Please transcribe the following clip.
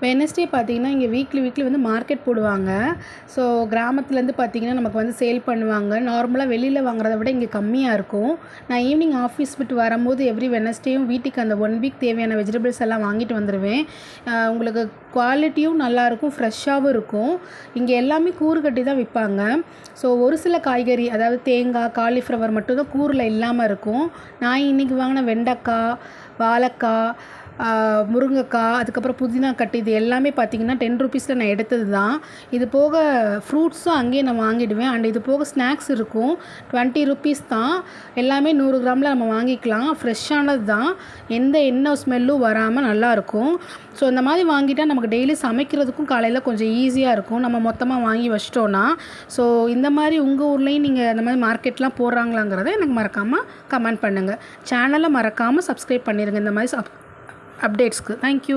Wednesday பார்த்தீங்கன்னா, இங்கே weekly வந்து மார்க்கெட் போடுவாங்க. ஸோ கிராமத்துலேருந்து பார்த்தீங்கன்னா, நமக்கு வந்து சேல் பண்ணுவாங்க. நார்மலா வெளியில வாங்குறத விட இங்கே கம்மியா இருக்கும். நான் ஈவினிங் ஆஃபீஸ் விட்டு வரும்போது எவ்ரி வெட்னஸ்டேயும் வீட்டுக்கு அந்த 1 வீக் தேவையான வெஜிடபிள்ஸ் எல்லாம் வாங்கிட்டு வந்துருவேன். உங்களுக்கு குவாலிட்டியும் நல்லாயிருக்கும், ஃப்ரெஷ்ஷாவும் இருக்கும். இங்கே எல்லாமே கூறு கட்டி தான் விப்பாங்க. ஸோ ஒரு சில காய்கறி, அதாவது தேங்காய், காலிஃப்ளவர் மட்டும் தான் கூறுல இல்லாம இருக்கும். நான் இன்னைக்கு வாங்கின வெண்டைக்காய், வாழைக்காய், முருங்கைக்காய், அதுக்கப்புறம் புதினா கட்டு, இது எல்லாமே பார்த்தீங்கன்னா ₹10 நான் எடுத்தது தான். இது போக ஃப்ரூட்ஸும் அங்கேயே நான் வாங்கிடுவேன். அண்ட் இது போக ஸ்நாக்ஸ் இருக்கும். ₹20 தான். எல்லாமே 100 கிராமில் நம்ம வாங்கிக்கலாம். ஃப்ரெஷ்ஷானது தான். எந்த எண்ணெய் ஸ்மெல்லும் வராமல் நல்லாயிருக்கும். ஸோ இந்த மாதிரி வாங்கிட்டால் நமக்கு டெய்லி சமைக்கிறதுக்கும் காலையில் கொஞ்சம் ஈஸியாக இருக்கும், நம்ம மொத்தமாக வாங்கி வச்சிட்டோன்னா. ஸோ இந்த மாதிரி உங்கள் ஊர்லேயும் நீங்கள் அந்த மாதிரி மார்க்கெட்லாம் போடுறாங்களாங்கிறத எனக்கு மறக்காமல் கமெண்ட் பண்ணுங்கள். சேனலை மறக்காமல் சப்ஸ்கிரைப் பண்ணிடுங்க இந்த மாதிரி அப்டேட்ஸ்க்கு. தேங்க்யூ.